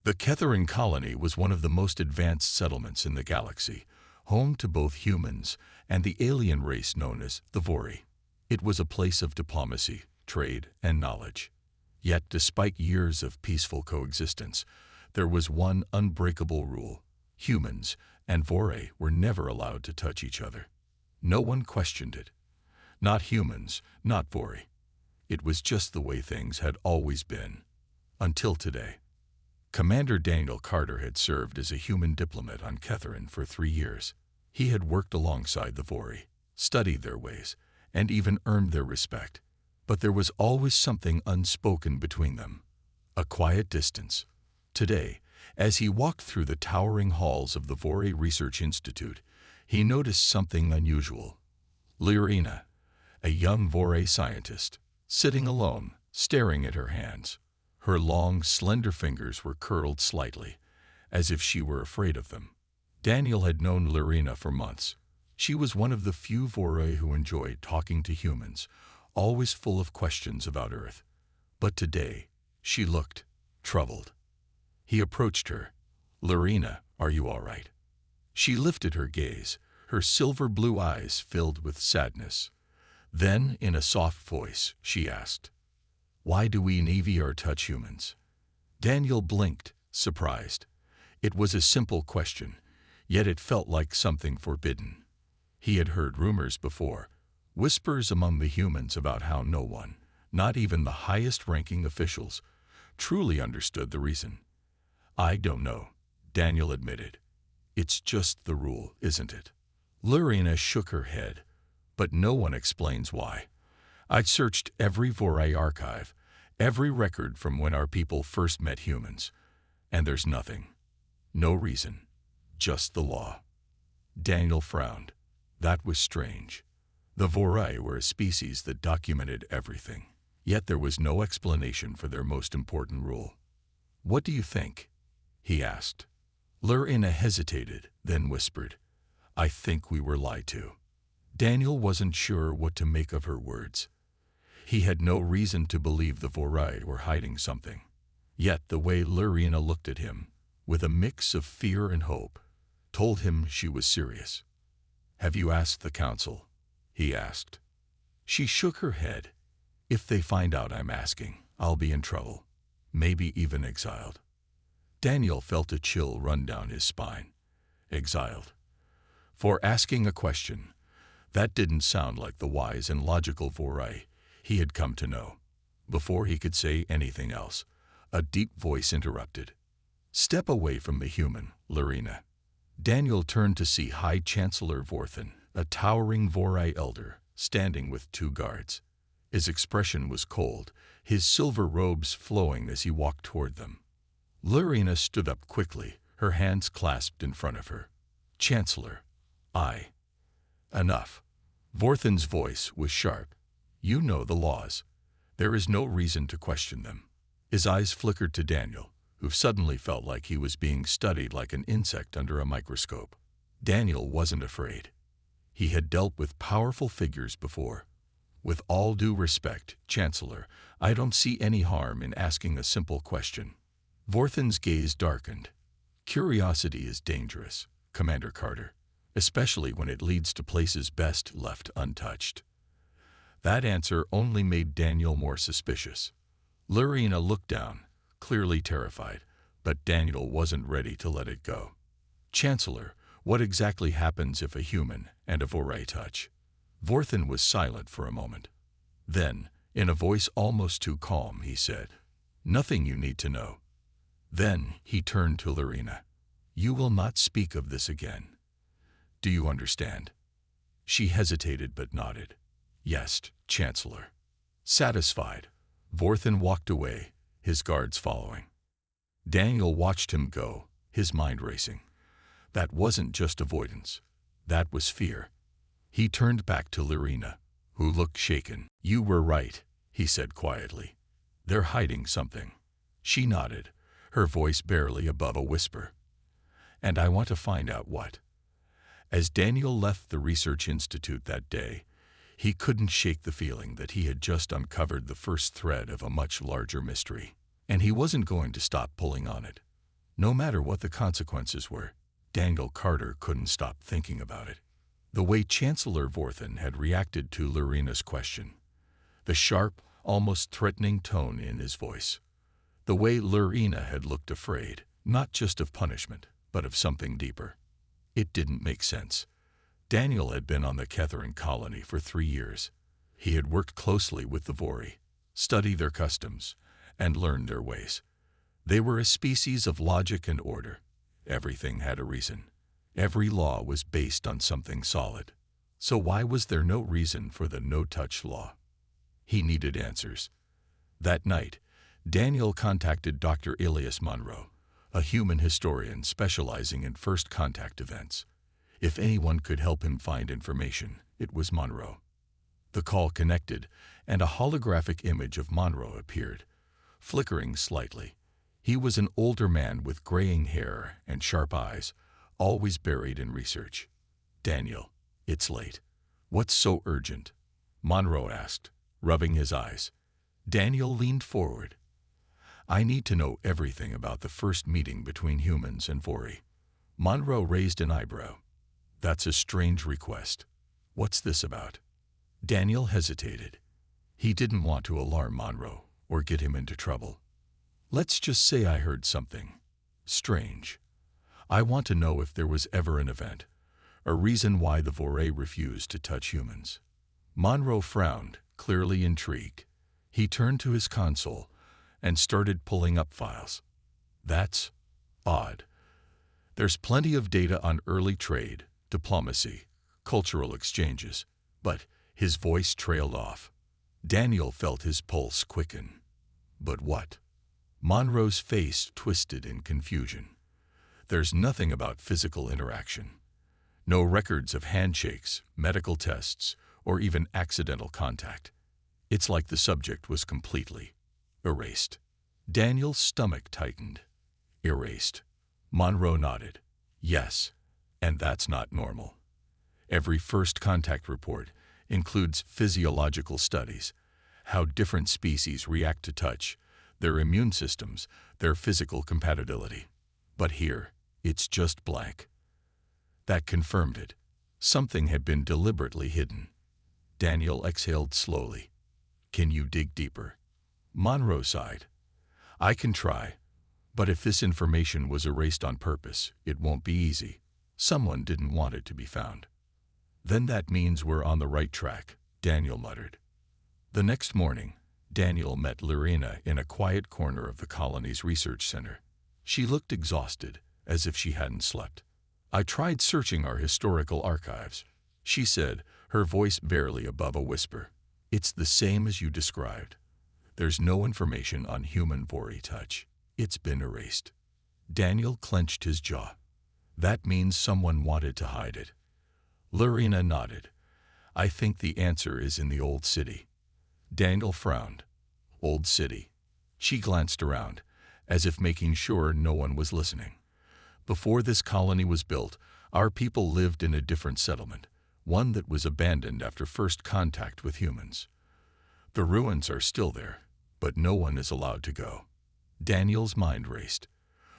The Ketharin colony was one of the most advanced settlements in the galaxy, home to both humans and the alien race known as the Vori. It was a place of diplomacy, trade, and knowledge. Yet, despite years of peaceful coexistence, there was one unbreakable rule. Humans and Vori were never allowed to touch each other. No one questioned it. Not humans, not Vori. It was just the way things had always been. Until today. Commander Daniel Carter had served as a human diplomat on Ketharin for 3 years. He had worked alongside the Vori, studied their ways, and even earned their respect. But there was always something unspoken between them. A quiet distance. Today, as he walked through the towering halls of the Vori Research Institute, he noticed something unusual. Lyrina, a young Vori scientist, sitting alone, staring at her hands. Her long, slender fingers were curled slightly, as if she were afraid of them. Daniel had known Lyrina for months. She was one of the few Vori who enjoyed talking to humans, always full of questions about Earth. But today, she looked troubled. He approached her. "Lyrina, are you all right?" She lifted her gaze, her silver blue eyes filled with sadness. Then, in a soft voice, she asked, "Why do we Neviar touch humans?" Daniel blinked, surprised. It was a simple question, yet it felt like something forbidden. He had heard rumors before, whispers among the humans about how no one, not even the highest-ranking officials, truly understood the reason. "I don't know," Daniel admitted. "It's just the rule, isn't it?" Lyrina shook her head, but no one explains why. I'd searched every Vori archive, every record from when our people first met humans, and there's nothing. No reason. Just the law. Daniel frowned. That was strange. The Vori were a species that documented everything, yet there was no explanation for their most important rule. "What do you think?" he asked. Lyrina hesitated, then whispered, "I think we were lied to." Daniel wasn't sure what to make of her words. He had no reason to believe the Vori were hiding something. Yet the way Lyrina looked at him, with a mix of fear and hope, told him she was serious. "Have you asked the council?" he asked. She shook her head. "If they find out I'm asking, I'll be in trouble, maybe even exiled." Daniel felt a chill run down his spine. Exiled. For asking a question, that didn't sound like the wise and logical Vori he had come to know. Before he could say anything else, a deep voice interrupted. "Step away from the human, Lyrina." Daniel turned to see High Chancellor Vorthan, a towering Vori elder, standing with 2 guards. His expression was cold, his silver robes flowing as he walked toward them. Lyrina stood up quickly, her hands clasped in front of her. "Chancellor, I..." "Enough." Vorthan's voice was sharp. "You know the laws. There is no reason to question them." His eyes flickered to Daniel, who suddenly felt like he was being studied like an insect under a microscope. Daniel wasn't afraid. He had dealt with powerful figures before. "With all due respect, Chancellor, I don't see any harm in asking a simple question." Vorthan's gaze darkened. "Curiosity is dangerous, Commander Carter, especially when it leads to places best left untouched." That answer only made Daniel more suspicious. Lyrina looked down, clearly terrified, but Daniel wasn't ready to let it go. "Chancellor, what exactly happens if a human and a Vori touch?" Vorthan was silent for a moment. Then, in a voice almost too calm, he said, "Nothing you need to know." Then he turned to Lyrina. "You will not speak of this again. Do you understand?" She hesitated but nodded. "Yes, Chancellor." Satisfied, Vorthan walked away, his guards following. Daniel watched him go, his mind racing. That wasn't just avoidance. That was fear. He turned back to Lyrina, who looked shaken. "You were right," he said quietly. "They're hiding something." She nodded, her voice barely above a whisper. "And I want to find out what." As Daniel left the Research Institute that day, he couldn't shake the feeling that he had just uncovered the first thread of a much larger mystery. And he wasn't going to stop pulling on it. No matter what the consequences were, Daniel Carter couldn't stop thinking about it. The way Chancellor Vorthen had reacted to Lorina's question, the sharp, almost threatening tone in his voice, the way Lorina had looked afraid, not just of punishment, but of something deeper. It didn't make sense. Daniel had been on the Catherine colony for 3 years. He had worked closely with the Vori, studied their customs, and learned their ways. They were a species of logic and order. Everything had a reason. Every law was based on something solid. So why was there no reason for the no-touch law? He needed answers. That night, Daniel contacted Dr. Elias Monroe, a human historian specializing in first contact events. If anyone could help him find information, it was Monroe. The call connected, and a holographic image of Monroe appeared, flickering slightly. He was an older man with graying hair and sharp eyes, always buried in research. "Daniel, it's late. What's so urgent?" Monroe asked, rubbing his eyes. Daniel leaned forward. "I need to know everything about the first meeting between humans and Vori." Monroe raised an eyebrow. "That's a strange request. What's this about?" Daniel hesitated. He didn't want to alarm Monroe or get him into trouble. "Let's just say I heard something strange. I want to know if there was ever an event, a reason why the Vori refused to touch humans." Monroe frowned, clearly intrigued. He turned to his console and started pulling up files. "That's odd. There's plenty of data on early trade, diplomacy, cultural exchanges." But his voice trailed off. Daniel felt his pulse quicken. "But what?" Monroe's face twisted in confusion. "There's nothing about physical interaction. No records of handshakes, medical tests, or even accidental contact. It's like the subject was completely erased." Daniel's stomach tightened. "Erased?" Monroe nodded. "Yes, and that's not normal. Every first contact report includes physiological studies, how different species react to touch, their immune systems, their physical compatibility. But here, it's just blank." That confirmed it. Something had been deliberately hidden. Daniel exhaled slowly. "Can you dig deeper?" Monroe sighed. "I can try, but if this information was erased on purpose, it won't be easy. Someone didn't want it to be found." "Then that means we're on the right track," Daniel muttered. The next morning, Daniel met Lorina in a quiet corner of the colony's research center. She looked exhausted, as if she hadn't slept. "I tried searching our historical archives," she said, her voice barely above a whisper. "It's the same as you described. There's no information on human Vori touch. It's been erased." Daniel clenched his jaw. "That means someone wanted to hide it." Lorina nodded. "I think the answer is in the old city." Daniel frowned. "Old city." She glanced around, as if making sure no one was listening. "Before this colony was built, our people lived in a different settlement, one that was abandoned after first contact with humans. The ruins are still there, but no one is allowed to go." Daniel's mind raced.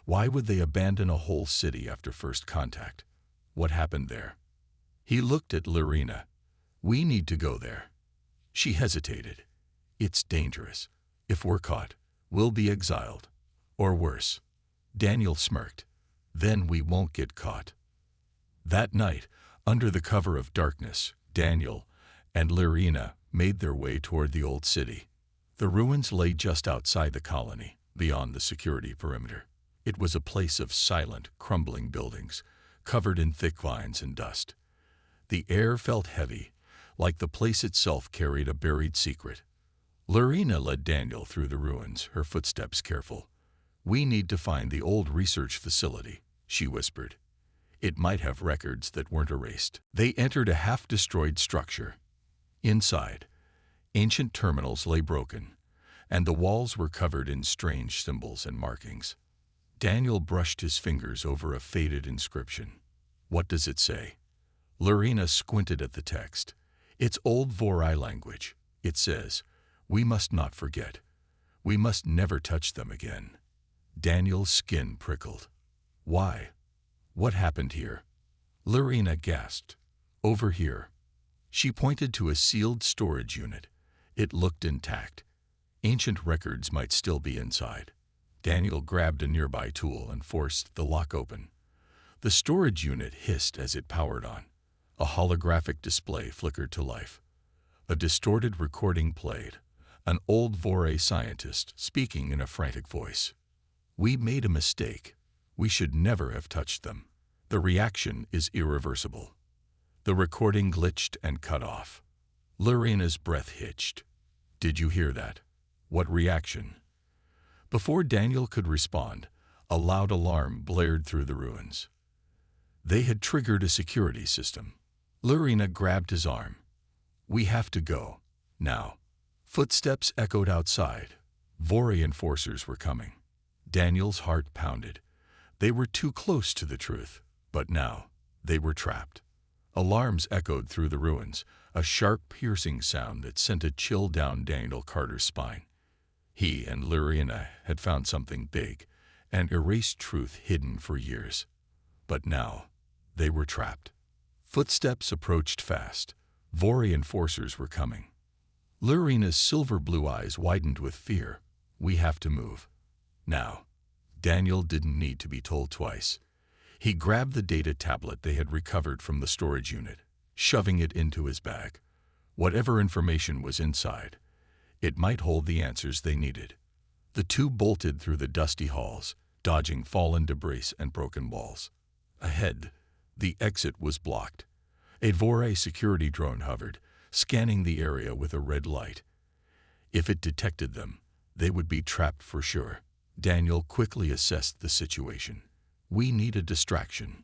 Why would they abandon a whole city after first contact? What happened there? He looked at Lorina. "We need to go there." She hesitated. "It's dangerous. If we're caught, we'll be exiled. Or worse." Daniel smirked. "Then we won't get caught." That night, under the cover of darkness, Daniel and Lorina made their way toward the old city. The ruins lay just outside the colony, beyond the security perimeter. It was a place of silent, crumbling buildings, covered in thick vines and dust. The air felt heavy, like the place itself carried a buried secret. Lorina led Daniel through the ruins, her footsteps careful. "We need to find the old research facility," she whispered. "It might have records that weren't erased." They entered a half-destroyed structure. Inside, ancient terminals lay broken, and the walls were covered in strange symbols and markings. Daniel brushed his fingers over a faded inscription. "What does it say?" Lorina squinted at the text. "It's old Vori language. It says, 'We must not forget. We must never touch them again.'" Daniel's skin prickled. Why? What happened here? Lorena gasped. Over here. She pointed to a sealed storage unit. It looked intact. Ancient records might still be inside. Daniel grabbed a nearby tool and forced the lock open. The storage unit hissed as it powered on. A holographic display flickered to life. A distorted recording played. An old Vore scientist speaking in a frantic voice. We made a mistake. We should never have touched them. The reaction is irreversible. The recording glitched and cut off. Lorena's breath hitched. Did you hear that? What reaction? Before Daniel could respond, a loud alarm blared through the ruins. They had triggered a security system. Lorena grabbed his arm. We have to go. Now. Footsteps echoed outside. Vore enforcers were coming. Daniel's heart pounded. They were too close to the truth, but now they were trapped. Alarms echoed through the ruins, a sharp, piercing sound that sent a chill down Daniel Carter's spine. He and Lorena had found something big, an erased truth hidden for years. But now they were trapped. Footsteps approached fast. Vore enforcers were coming. Lorena's silver-blue eyes widened with fear. We have to move. Now. Daniel didn't need to be told twice. He grabbed the data tablet they had recovered from the storage unit, shoving it into his bag. Whatever information was inside, it might hold the answers they needed. The two bolted through the dusty halls, dodging fallen debris and broken walls. Ahead, the exit was blocked. A Vore security drone hovered, scanning the area with a red light. If it detected them, they would be trapped for sure. Daniel quickly assessed the situation. We need a distraction.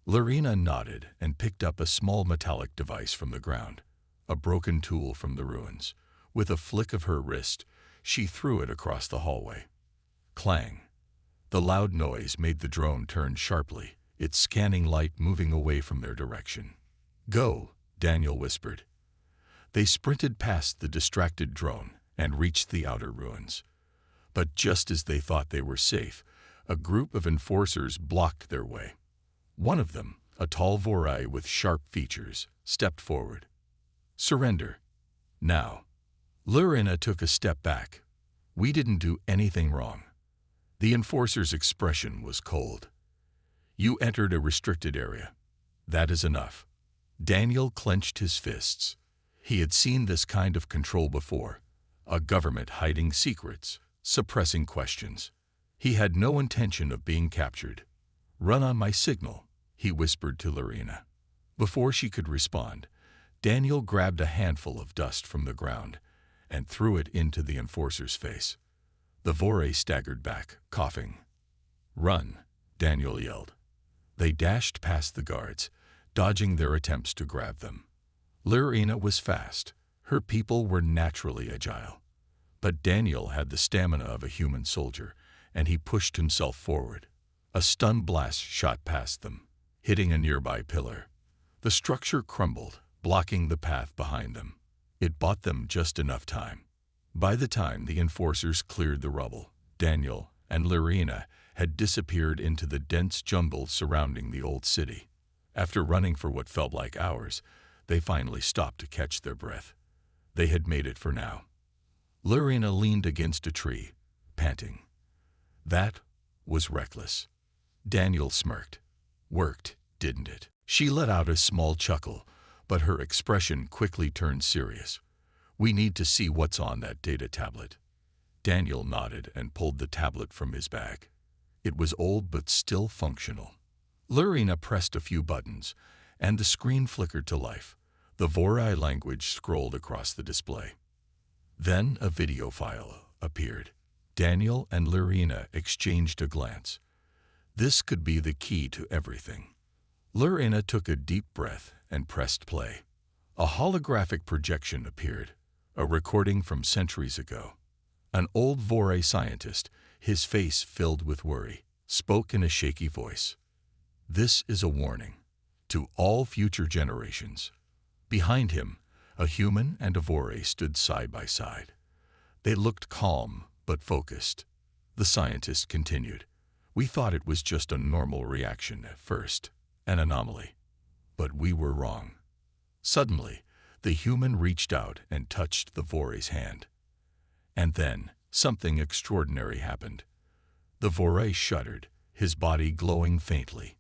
Lorena nodded and picked up a small metallic device from the ground, a broken tool from the ruins. With a flick of her wrist, she threw it across the hallway. Clang. The loud noise made the drone turn sharply, its scanning light moving away from their direction. Go, Daniel whispered. They sprinted past the distracted drone and reached the outer ruins. But just as they thought they were safe, a group of enforcers blocked their way. One of them, a tall Vore with sharp features, stepped forward. Surrender. Now. Lorena took a step back. We didn't do anything wrong. The enforcer's expression was cold. You entered a restricted area. That is enough. Daniel clenched his fists. He had seen this kind of control before, a government hiding secrets, suppressing questions. He had no intention of being captured. Run on my signal, he whispered to Lorena. Before she could respond, Daniel grabbed a handful of dust from the ground and threw it into the enforcer's face. The Vore staggered back, coughing. Run, Daniel yelled. They dashed past the guards, dodging their attempts to grab them. Lorena was fast. Her people were naturally agile. But Daniel had the stamina of a human soldier, and he pushed himself forward. A stun blast shot past them, hitting a nearby pillar. The structure crumbled, blocking the path behind them. It bought them just enough time. By the time the enforcers cleared the rubble, Daniel and Lorena had disappeared into the dense jungle surrounding the old city. After running for what felt like hours, they finally stopped to catch their breath. They had made it for now. Lorena leaned against a tree, panting. That was reckless. Daniel smirked. Worked, didn't it? She let out a small chuckle, but her expression quickly turned serious. We need to see what's on that data tablet. Daniel nodded and pulled the tablet from his bag. It was old but still functional. Lorena pressed a few buttons, and the screen flickered to life. The Vore language scrolled across the display. Then a video file appeared. Daniel and Lorena exchanged a glance. This could be the key to everything. Lorena took a deep breath and pressed play. A holographic projection appeared, a recording from centuries ago. An old Vore scientist, his face filled with worry, spoke in a shaky voice. This is a warning to all future generations. Behind him, a human and a Vore stood side by side. They looked calm but focused. The scientist continued. We thought it was just a normal reaction at first, an anomaly. But we were wrong. Suddenly, the human reached out and touched the Vore's hand. And then, something extraordinary happened. The Vore shuddered, his body glowing faintly.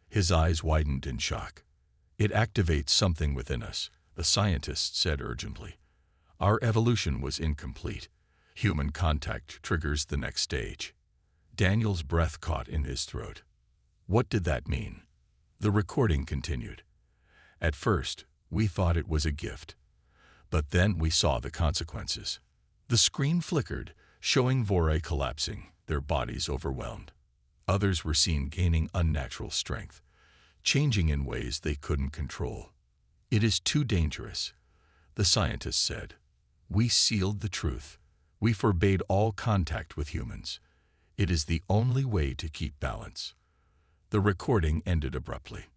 His eyes widened in shock. It activates something within us, the scientist said urgently. Our evolution was incomplete. Human contact triggers the next stage. Daniel's breath caught in his throat. What did that mean? The recording continued. At first, we thought it was a gift. But then we saw the consequences. The screen flickered, showing Vore collapsing, their bodies overwhelmed. Others were seen gaining unnatural strength, changing in ways they couldn't control. It is too dangerous, the scientist said. We sealed the truth. We forbade all contact with humans. It is the only way to keep balance. The recording ended abruptly.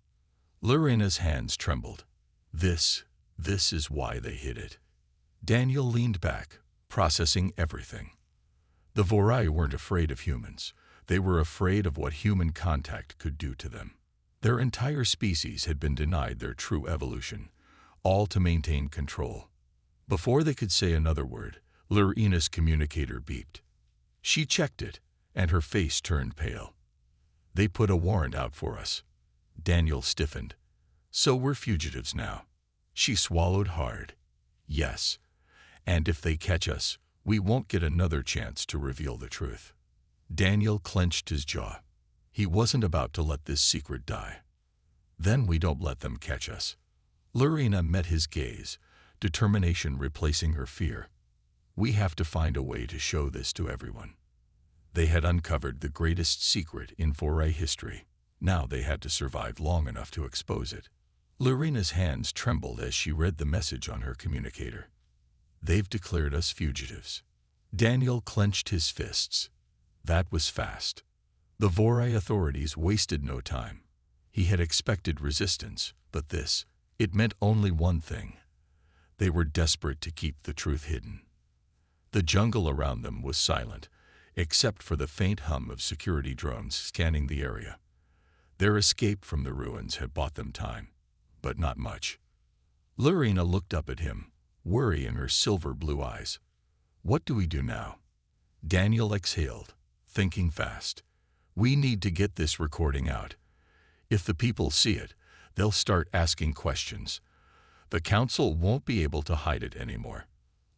Lorena's hands trembled. This is why they hid it. Daniel leaned back, processing everything. The Vore weren't afraid of humans. They were afraid of what human contact could do to them. Their entire species had been denied their true evolution, all to maintain control. Before they could say another word, Lorena's communicator beeped. She checked it, and her face turned pale. They put a warrant out for us. Daniel stiffened. So we're fugitives now. She swallowed hard. Yes. And if they catch us, we won't get another chance to reveal the truth. Daniel clenched his jaw. He wasn't about to let this secret die. Then we don't let them catch us. Lorena met his gaze, determination replacing her fear. We have to find a way to show this to everyone. They had uncovered the greatest secret in Vore history. Now they had to survive long enough to expose it. Lorena's hands trembled as she read the message on her communicator. They've declared us fugitives. Daniel clenched his fists. That was fast. The Vore authorities wasted no time. He had expected resistance, but it meant only one thing. They were desperate to keep the truth hidden. The jungle around them was silent, except for the faint hum of security drones scanning the area. Their escape from the ruins had bought them time, but not much. Lorena looked up at him, worry in her silver blue eyes. What do we do now? Daniel exhaled, thinking fast. We need to get this recording out. If the people see it, they'll start asking questions. The council won't be able to hide it anymore.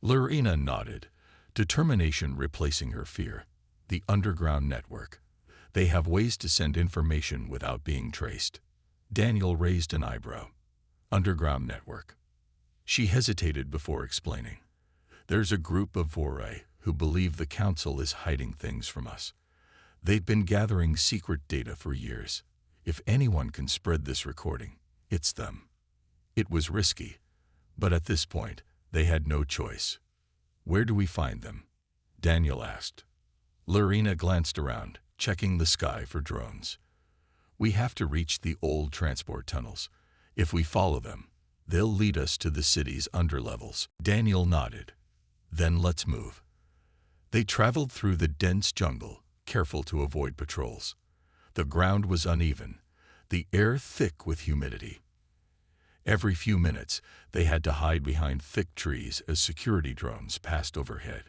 Lorena nodded, determination replacing her fear. The underground network. They have ways to send information without being traced. Daniel raised an eyebrow. Underground network. She hesitated before explaining. There's a group of Vore who believe the council is hiding things from us. They've been gathering secret data for years. If anyone can spread this recording, it's them. It was risky, but at this point, they had no choice. Where do we find them? Daniel asked. Lorena glanced around, checking the sky for drones. We have to reach the old transport tunnels. If we follow them, they'll lead us to the city's underlevels. Daniel nodded. Then let's move. They traveled through the dense jungle, careful to avoid patrols. The ground was uneven, the air thick with humidity. Every few minutes, they had to hide behind thick trees as security drones passed overhead.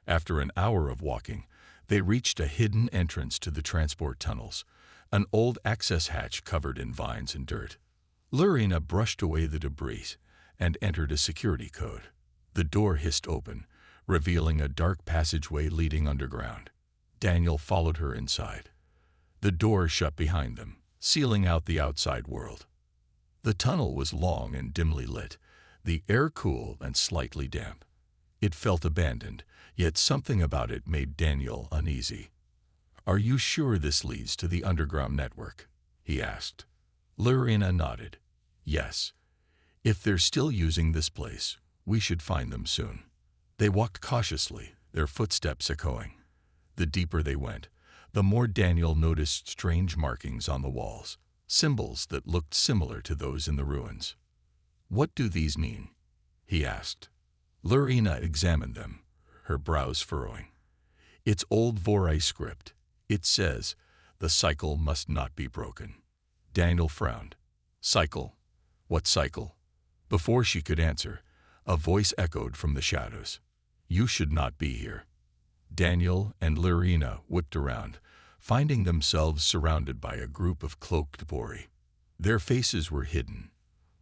After an hour of walking, they reached a hidden entrance to the transport tunnels, an old access hatch covered in vines and dirt. Lorena brushed away the debris and entered a security code. The door hissed open, revealing a dark passageway leading underground. Daniel followed her inside. The door shut behind them, sealing out the outside world. The tunnel was long and dimly lit, the air cool and slightly damp. It felt abandoned, yet something about it made Daniel uneasy. Are you sure this leads to the underground network? He asked. Lorena nodded. Yes. If they're still using this place, we should find them soon. They walked cautiously, their footsteps echoing. The deeper they went, the more Daniel noticed strange markings on the walls, symbols that looked similar to those in the ruins. What do these mean? He asked. Lorena examined them, her brows furrowing. It's old Vorai script. It says, the cycle must not be broken. Daniel frowned. Cycle? What cycle? Before she could answer, a voice echoed from the shadows. You should not be here. Daniel and Lorena whipped around, finding themselves surrounded by a group of cloaked Vori. Their faces were hidden,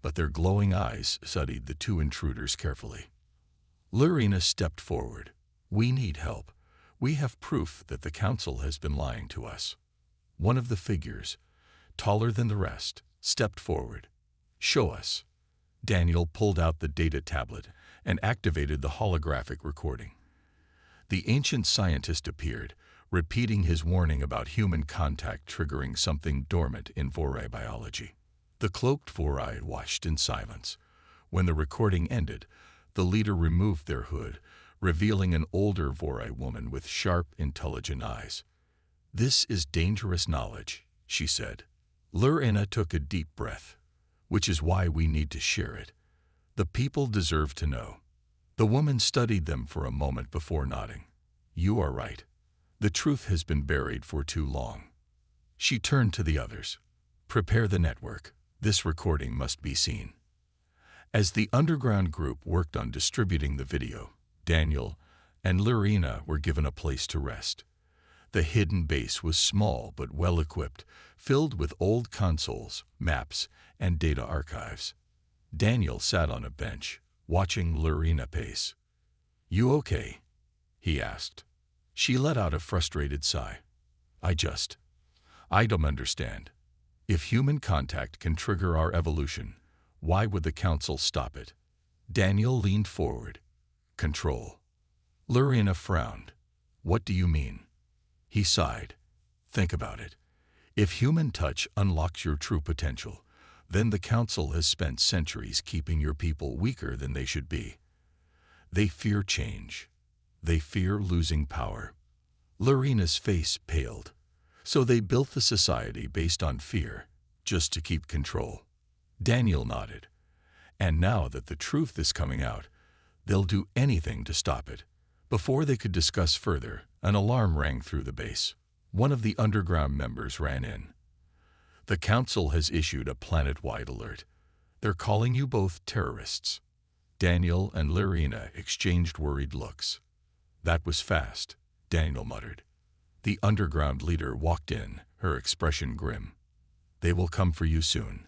but their glowing eyes studied the two intruders carefully. Lorena stepped forward. We need help. We have proof that the council has been lying to us. One of the figures, taller than the rest, stepped forward. Show us. Daniel pulled out the data tablet and activated the holographic recording. The ancient scientist appeared, repeating his warning about human contact triggering something dormant in Vorai biology. The cloaked Vorai watched in silence. When the recording ended, the leader removed their hood, revealing an older Vorai woman with sharp, intelligent eyes. This is dangerous knowledge, she said. Lorena took a deep breath, which is why we need to share it. The people deserve to know. The woman studied them for a moment before nodding. You are right. The truth has been buried for too long. She turned to the others. Prepare the network. This recording must be seen. As the underground group worked on distributing the video, Daniel and Lorena were given a place to rest. The hidden base was small but well-equipped, filled with old consoles, maps, and data archives. Daniel sat on a bench, watching Lorena pace. You okay? He asked. She let out a frustrated sigh. I don't understand. If human contact can trigger our evolution, why would the council stop it? Daniel leaned forward. Control. Lorena frowned. What do you mean? He sighed. Think about it. If human touch unlocks your true potential, then the council has spent centuries keeping your people weaker than they should be. They fear change. They fear losing power. Lorena's face paled. So they built the society based on fear, just to keep control. Daniel nodded. And now that the truth is coming out, they'll do anything to stop it. Before they could discuss further, an alarm rang through the base. One of the underground members ran in. The council has issued a planet-wide alert. They're calling you both terrorists. Daniel and Lorena exchanged worried looks. That was fast, Daniel muttered. The underground leader walked in, her expression grim. They will come for you soon.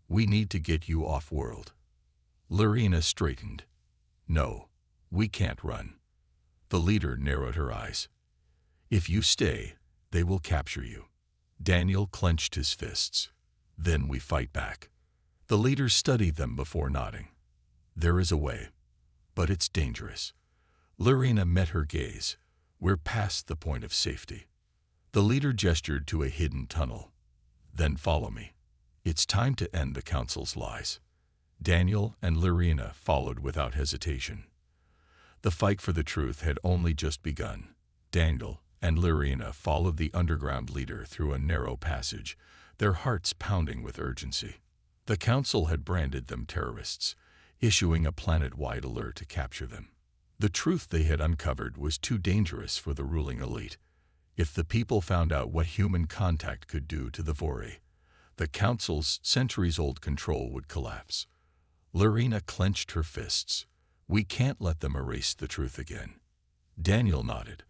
We need to get you off-world. Lorena straightened. No, we can't run. The leader narrowed her eyes. If you stay, they will capture you. Daniel clenched his fists. Then we fight back. The leader studied them before nodding. There is a way, but it's dangerous. Lorena met her gaze. We're past the point of safety. The leader gestured to a hidden tunnel. Then follow me. It's time to end the council's lies. Daniel and Lorena followed without hesitation. The fight for the truth had only just begun. Daniel and Lorena followed the underground leader through a narrow passage, their hearts pounding with urgency. The council had branded them terrorists, issuing a planet-wide alert to capture them. The truth they had uncovered was too dangerous for the ruling elite. If the people found out what human contact could do to the Vori, the council's centuries-old control would collapse. Lorena clenched her fists. We can't let them erase the truth again. Daniel nodded.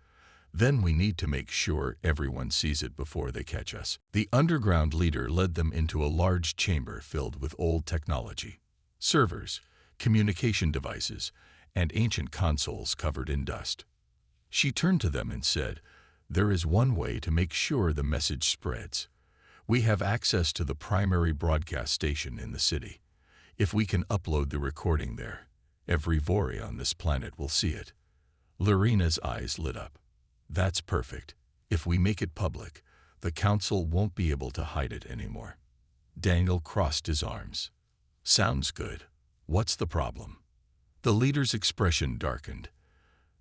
Then we need to make sure everyone sees it before they catch us. The underground leader led them into a large chamber filled with old technology. Servers, communication devices, and ancient consoles covered in dust. She turned to them and said, There is one way to make sure the message spreads. We have access to the primary broadcast station in the city. If we can upload the recording there, every Vori on this planet will see it. Lorena's eyes lit up. That's perfect. If we make it public, the council won't be able to hide it anymore. Daniel crossed his arms. Sounds good. What's the problem? The leader's expression darkened.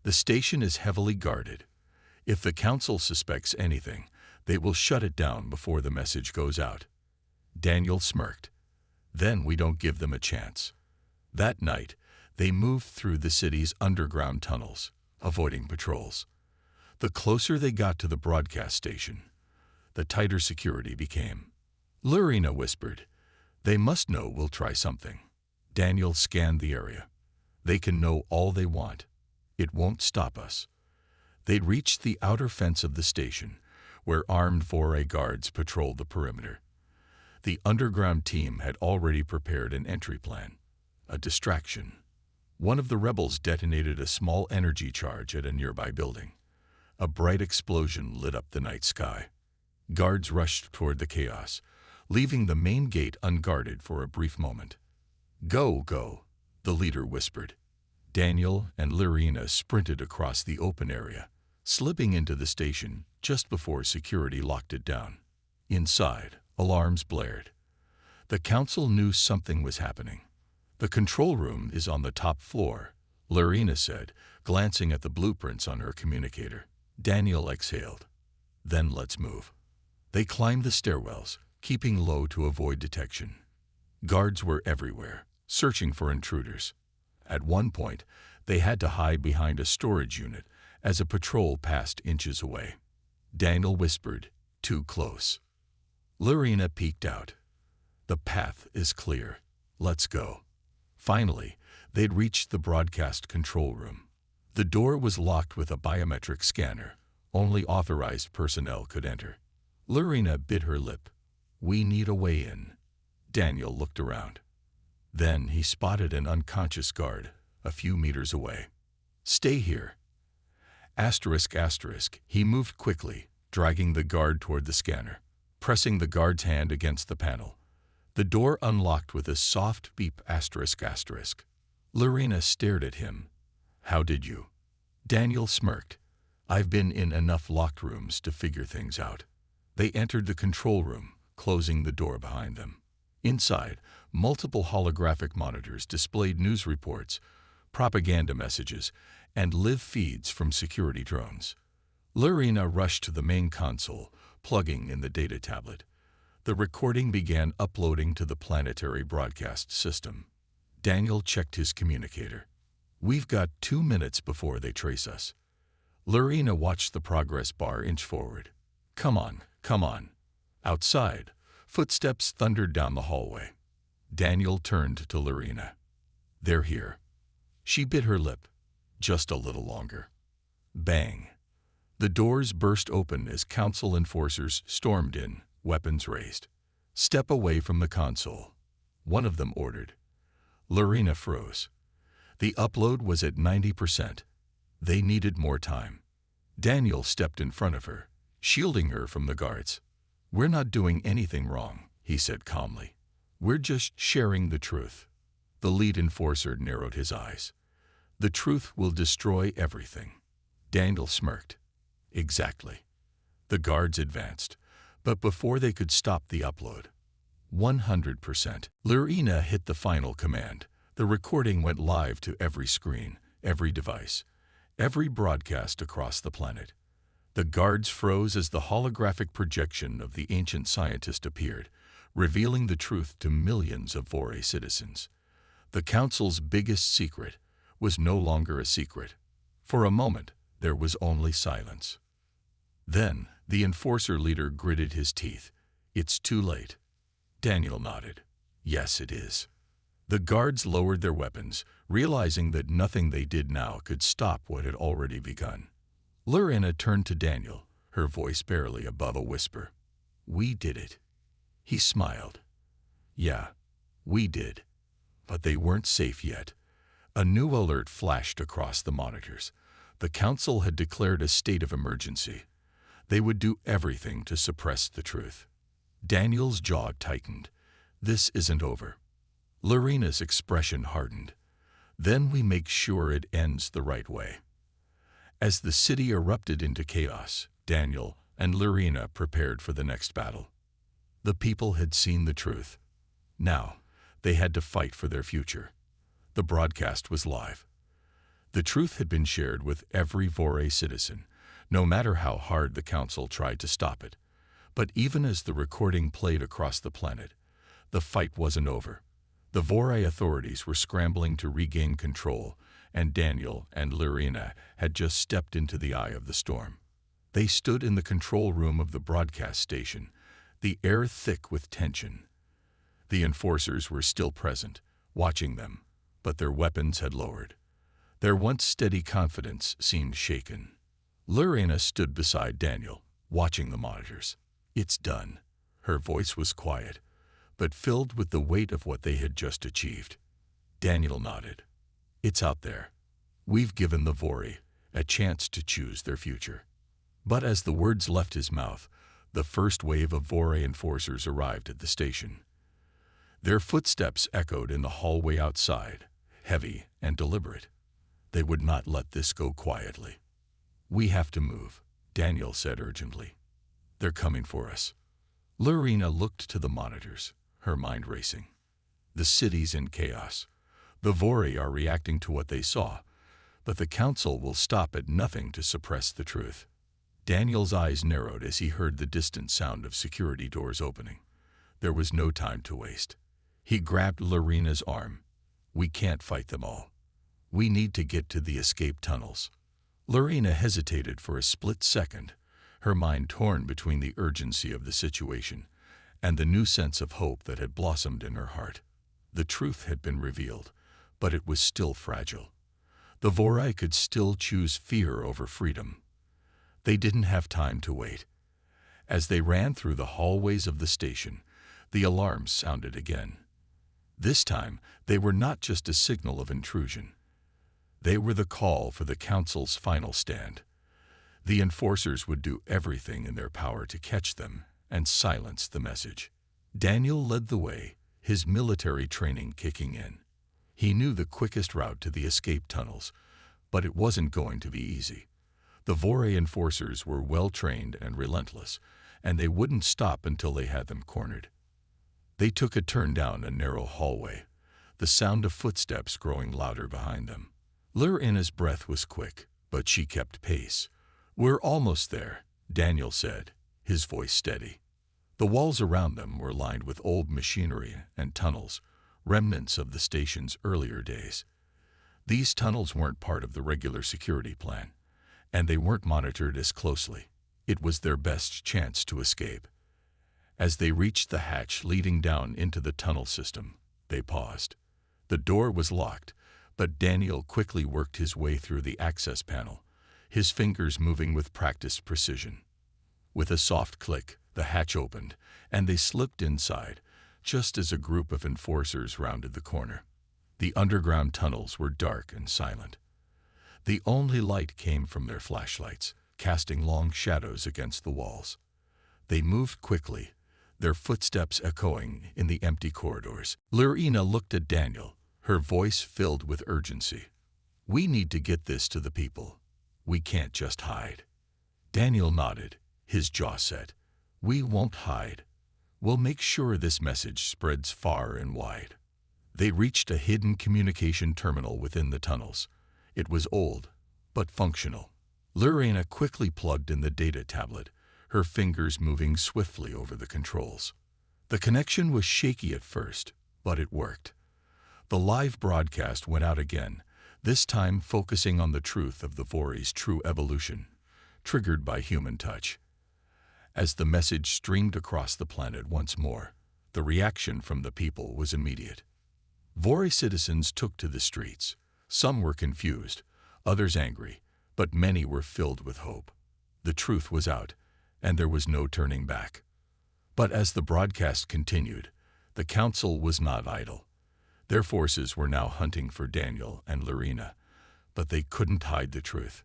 The station is heavily guarded. If the council suspects anything, they will shut it down before the message goes out. Daniel smirked. Then we don't give them a chance. That night, they moved through the city's underground tunnels, avoiding patrols. The closer they got to the broadcast station, the tighter security became. Lurina whispered, "They must know we'll try something." Daniel scanned the area. "They can know all they want. It won't stop us." They'd reached the outer fence of the station, where armed foray guards patrolled the perimeter. The underground team had already prepared an entry plan. A distraction. One of the rebels detonated a small energy charge at a nearby building. A bright explosion lit up the night sky. Guards rushed toward the chaos, leaving the main gate unguarded for a brief moment. "Go, go," the leader whispered. Daniel and Lurina sprinted across the open area, slipping into the station just before security locked it down. Inside, alarms blared. The council knew something was happening. "The control room is on the top floor," Lurina said, glancing at the blueprints on her communicator. Daniel exhaled. "Then let's move." They climbed the stairwells, keeping low to avoid detection. Guards were everywhere, searching for intruders. At one point, they had to hide behind a storage unit as a patrol passed inches away. Daniel whispered, "Too close." Lurina peeked out. "The path is clear. Let's go." Finally, they'd reached the broadcast control room. The door was locked with a biometric scanner. Only authorized personnel could enter. Lurina bit her lip. "We need a way in." Daniel looked around. Then he spotted an unconscious guard a few meters away. "Stay here." ***. He moved quickly, dragging the guard toward the scanner, pressing the guard's hand against the panel. The door unlocked with a soft beep. ***. Lurina stared at him. "How did you?" Daniel smirked. "I've been in enough locked rooms to figure things out." They entered the control room, closing the door behind them. Inside, multiple holographic monitors displayed news reports, propaganda messages, and live feeds from security drones. Lurina rushed to the main console, plugging in the data tablet. The recording began uploading to the planetary broadcast system. Daniel checked his communicator. "We've got 2 minutes before they trace us." Lurina watched the progress bar inch forward. Come on. Outside, footsteps thundered down the hallway. Daniel turned to Lurina. "They're here." She bit her lip. Just a little longer. Bang. The doors burst open as council enforcers stormed in, weapons raised. "Step away from the console," one of them ordered. Lurina froze. The upload was at 90%. They needed more time. Daniel stepped in front of her, shielding her from the guards. "We're not doing anything wrong," he said calmly. "We're just sharing the truth." The lead enforcer narrowed his eyes. "The truth will destroy everything." Daniel smirked. "Exactly." The guards advanced, but before they could stop the upload. 100%. Lurina hit the final command. The recording went live to every screen, every device, every broadcast across the planet. The guards froze as the holographic projection of the ancient scientist appeared, revealing the truth to millions of Vore citizens. The council's biggest secret was no longer a secret. For a moment, there was only silence. Then, the enforcer leader gritted his teeth. "It's too late." Daniel nodded. "Yes, it is." The guards lowered their weapons, realizing that nothing they did now could stop what had already begun. Lurina turned to Daniel, her voice barely above a whisper. "We did it." He smiled. "Yeah, we did." But they weren't safe yet. A new alert flashed across the monitors. The council had declared a state of emergency. They would do everything to suppress the truth. Daniel's jaw tightened. "This isn't over." Lurina's expression hardened. "Then we make sure it ends the right way." As the city erupted into chaos, Daniel and Lurina prepared for the next battle. The people had seen the truth. Now, they had to fight for their future. The broadcast was live. The truth had been shared with every Vore citizen, no matter how hard the council tried to stop it. But even as the recording played across the planet, the fight wasn't over. The Vore authorities were scrambling to regain control, and Daniel and Lurina had just stepped into the eye of the storm. They stood in the control room of the broadcast station, the air thick with tension. The enforcers were still present, watching them, but their weapons had lowered. Their once steady confidence seemed shaken. Lorena stood beside Daniel, watching the monitors. "It's done." Her voice was quiet, but filled with the weight of what they had just achieved. Daniel nodded. "It's out there. We've given the Vori a chance to choose their future." But as the words left his mouth, the first wave of Vori enforcers arrived at the station. Their footsteps echoed in the hallway outside, heavy and deliberate. They would not let this go quietly. "We have to move," Daniel said urgently. "They're coming for us." Lorena looked to the monitors, her mind racing. The city's in chaos. The Vori are reacting to what they saw, but the council will stop at nothing to suppress the truth. Daniel's eyes narrowed as he heard the distant sound of security doors opening. There was no time to waste. He grabbed Lorena's arm. "We can't fight them all. We need to get to the escape tunnels." Lorena hesitated for a split second, her mind torn between the urgency of the situation and the new sense of hope that had blossomed in her heart. The truth had been revealed, but it was still fragile. The Vori could still choose fear over freedom. They didn't have time to wait. As they ran through the hallways of the station, the alarms sounded again. This time, they were not just a signal of intrusion. They were the call for the council's final stand. The enforcers would do everything in their power to catch them and silence the message. Daniel led the way, his military training kicking in. He knew the quickest route to the escape tunnels, but it wasn't going to be easy. The Vori enforcers were well-trained and relentless, and they wouldn't stop until they had them cornered. They took a turn down a narrow hallway, the sound of footsteps growing louder behind them. Lorena's breath was quick, but she kept pace. "We're almost there," Daniel said, his voice steady. The walls around them were lined with old machinery and tunnels, remnants of the station's earlier days. These tunnels weren't part of the regular security plan, and they weren't monitored as closely. It was their best chance to escape. As they reached the hatch leading down into the tunnel system, they paused. The door was locked, but Daniel quickly worked his way through the access panel, his fingers moving with practiced precision. With a soft click, the hatch opened, and they slipped inside, just as a group of enforcers rounded the corner. The underground tunnels were dark and silent. The only light came from their flashlights, casting long shadows against the walls. They moved quickly, their footsteps echoing in the empty corridors. Lorena looked at Daniel, her voice filled with urgency. "We need to get this to the people. We can't just hide." Daniel nodded, his jaw set. "We won't hide. We'll make sure this message spreads far and wide." They reached a hidden communication terminal within the tunnels. It was old, but functional. Lorena quickly plugged in the data tablet, her fingers moving swiftly over the controls. The connection was shaky at first, but it worked. The live broadcast went out again, this time focusing on the truth of the Vori's true evolution, triggered by human touch. As the message streamed across the planet once more, the reaction from the people was immediate. Vori citizens took to the streets. Some were confused, others angry, but many were filled with hope. The truth was out, and there was no turning back. But as the broadcast continued, the council was not idle. Their forces were now hunting for Daniel and Lorena, but they couldn't hide the truth.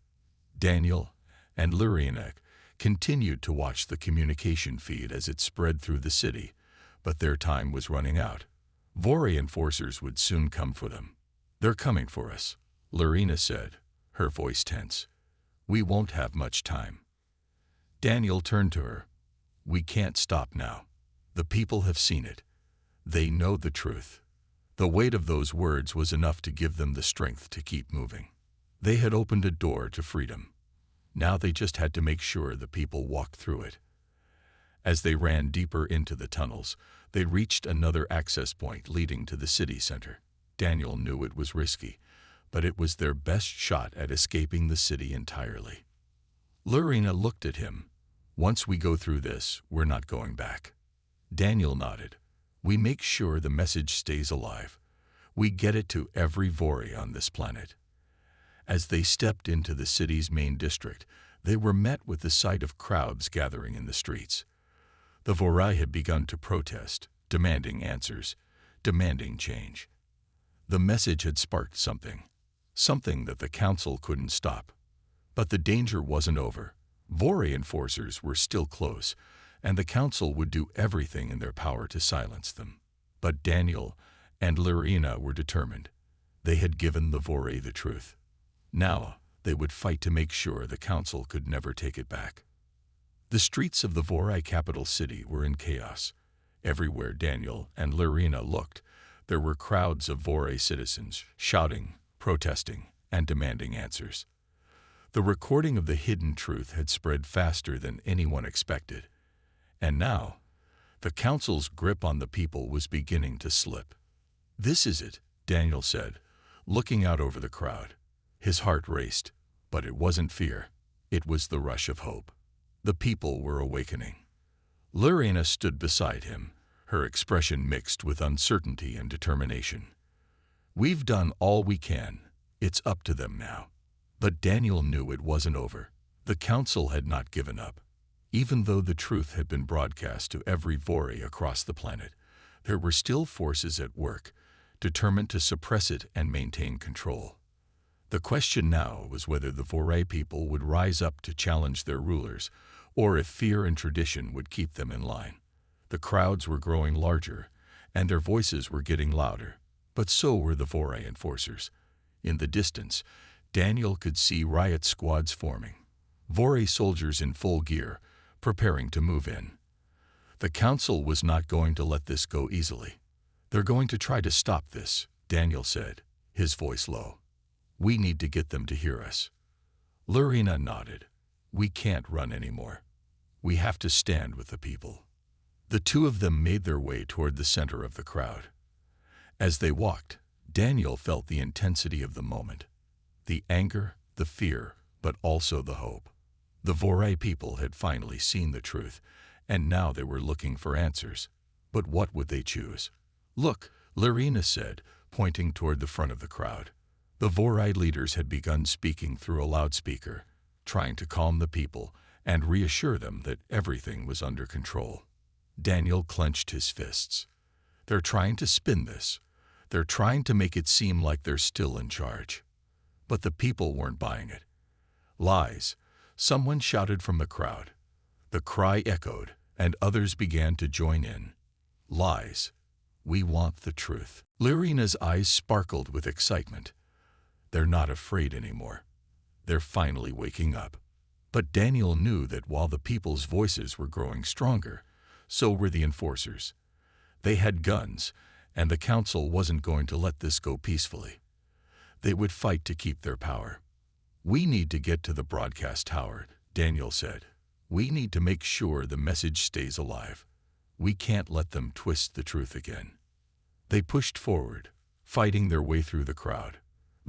Daniel and Lorena continued to watch the communication feed as it spread through the city, but their time was running out. Vori enforcers would soon come for them. "They're coming for us," Lorena said, her voice tense. "We won't have much time." Daniel turned to her. "We can't stop now. The people have seen it. They know the truth." The weight of those words was enough to give them the strength to keep moving. They had opened a door to freedom. Now they just had to make sure the people walked through it. As they ran deeper into the tunnels, they reached another access point leading to the city center. Daniel knew it was risky, but it was their best shot at escaping the city entirely. Lorena looked at him. Once we go through this, we're not going back. Daniel nodded. We make sure the message stays alive. We get it to every Vori on this planet. As they stepped into the city's main district, they were met with the sight of crowds gathering in the streets. The Vori had begun to protest, demanding answers, demanding change. The message had sparked something that the council couldn't stop. But the danger wasn't over. Vori enforcers were still close, and the council would do everything in their power to silence them. But Daniel and Lorena were determined. They had given the Vori the truth. Now they would fight to make sure the council could never take it back. The streets of the Vori capital city were in chaos. Everywhere Daniel and Lorena looked, there were crowds of Vori citizens shouting, protesting, and demanding answers. The recording of the hidden truth had spread faster than anyone expected. And now, the council's grip on the people was beginning to slip. This is it, Daniel said, looking out over the crowd. His heart raced, but it wasn't fear. It was the rush of hope. The people were awakening. Lorena stood beside him, her expression mixed with uncertainty and determination. We've done all we can. It's up to them now. But Daniel knew it wasn't over. The council had not given up. Even though the truth had been broadcast to every Vori across the planet, there were still forces at work, determined to suppress it and maintain control. The question now was whether the Vori people would rise up to challenge their rulers, or if fear and tradition would keep them in line. The crowds were growing larger, and their voices were getting louder, but so were the Vori enforcers. In the distance, Daniel could see riot squads forming, Vori soldiers in full gear, preparing to move in. The council was not going to let this go easily. They're going to try to stop this, Daniel said, his voice low. We need to get them to hear us. Lorena nodded. We can't run anymore. We have to stand with the people. The two of them made their way toward the center of the crowd. As they walked, Daniel felt the intensity of the moment. The anger, the fear, but also the hope. The Vori people had finally seen the truth, and now they were looking for answers. But what would they choose? Look, Lorena said, pointing toward the front of the crowd. The Vori leaders had begun speaking through a loudspeaker, trying to calm the people and reassure them that everything was under control. Daniel clenched his fists. They're trying to spin this. They're trying to make it seem like they're still in charge. But the people weren't buying it. Lies, someone shouted from the crowd. The cry echoed, and others began to join in. Lies. We want the truth. Lorena's eyes sparkled with excitement. They're not afraid anymore. They're finally waking up. But Daniel knew that while the people's voices were growing stronger, so were the enforcers. They had guns, and the council wasn't going to let this go peacefully. They would fight to keep their power. We need to get to the broadcast tower, Daniel said. We need to make sure the message stays alive. We can't let them twist the truth again. They pushed forward, fighting their way through the crowd.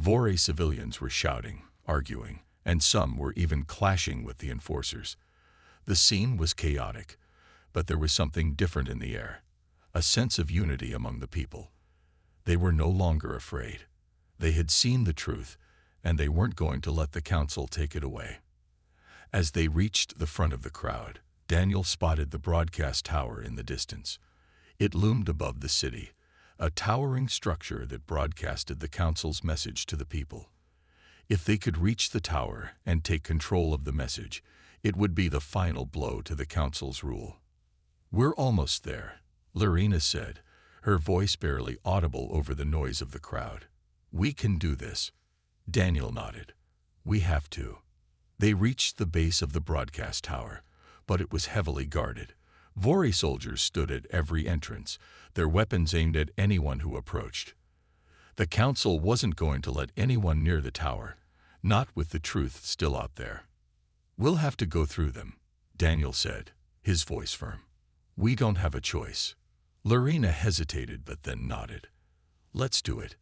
Vori civilians were shouting, arguing, and some were even clashing with the enforcers. The scene was chaotic, but there was something different in the air, a sense of unity among the people. They were no longer afraid. They had seen the truth, and they weren't going to let the council take it away. As they reached the front of the crowd, Daniel spotted the broadcast tower in the distance. It loomed above the city, a towering structure that broadcasted the council's message to the people. If they could reach the tower and take control of the message, it would be the final blow to the council's rule. We're almost there, Lorena said, her voice barely audible over the noise of the crowd. We can do this. Daniel nodded. We have to. They reached the base of the broadcast tower, but it was heavily guarded. Vori soldiers stood at every entrance, their weapons aimed at anyone who approached. The council wasn't going to let anyone near the tower, not with the truth still out there. We'll have to go through them, Daniel said, his voice firm. We don't have a choice. Lorena hesitated but then nodded. Let's do it.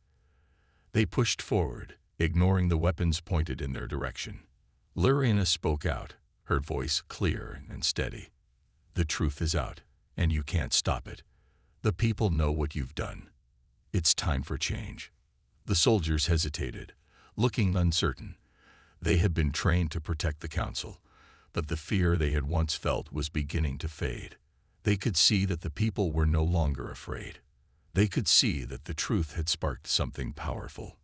They pushed forward, ignoring the weapons pointed in their direction. Lorena spoke out, her voice clear and steady. "The truth is out, and you can't stop it. The people know what you've done. It's time for change." The soldiers hesitated, looking uncertain. They had been trained to protect the council, but the fear they had once felt was beginning to fade. They could see that the people were no longer afraid. They could see that the truth had sparked something powerful.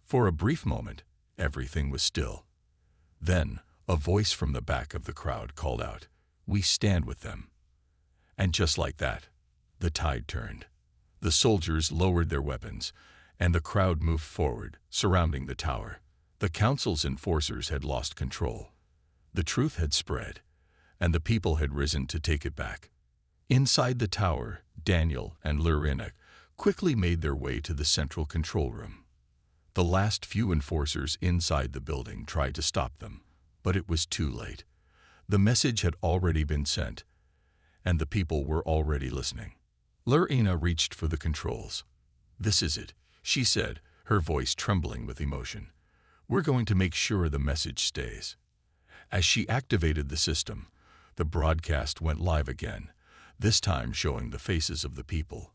For a brief moment, everything was still. Then, a voice from the back of the crowd called out, "We stand with them." And just like that, the tide turned. The soldiers lowered their weapons, and the crowd moved forward, surrounding the tower. The council's enforcers had lost control. The truth had spread, and the people had risen to take it back. Inside the tower, Daniel and Lurina quickly made their way to the central control room. The last few enforcers inside the building tried to stop them, but it was too late. The message had already been sent, and the people were already listening. Lurina reached for the controls. "This is it," she said, her voice trembling with emotion. "We're going to make sure the message stays." As she activated the system, the broadcast went live again, this time showing the faces of the people,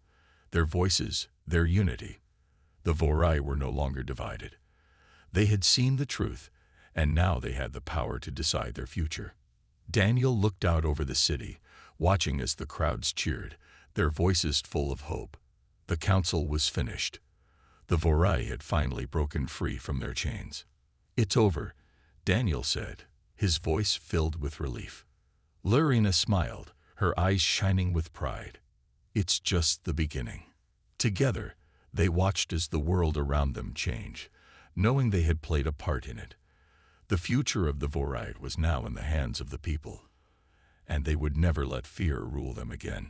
their voices, their unity. The Vorai were no longer divided. They had seen the truth, and now they had the power to decide their future. Daniel looked out over the city, watching as the crowds cheered, their voices full of hope. The council was finished. The Vorai had finally broken free from their chains. "It's over," Daniel said, his voice filled with relief. Lurina smiled, her eyes shining with pride. "It's just the beginning." Together, they watched as the world around them changed, knowing they had played a part in it. The future of the Vorai was now in the hands of the people, and they would never let fear rule them again.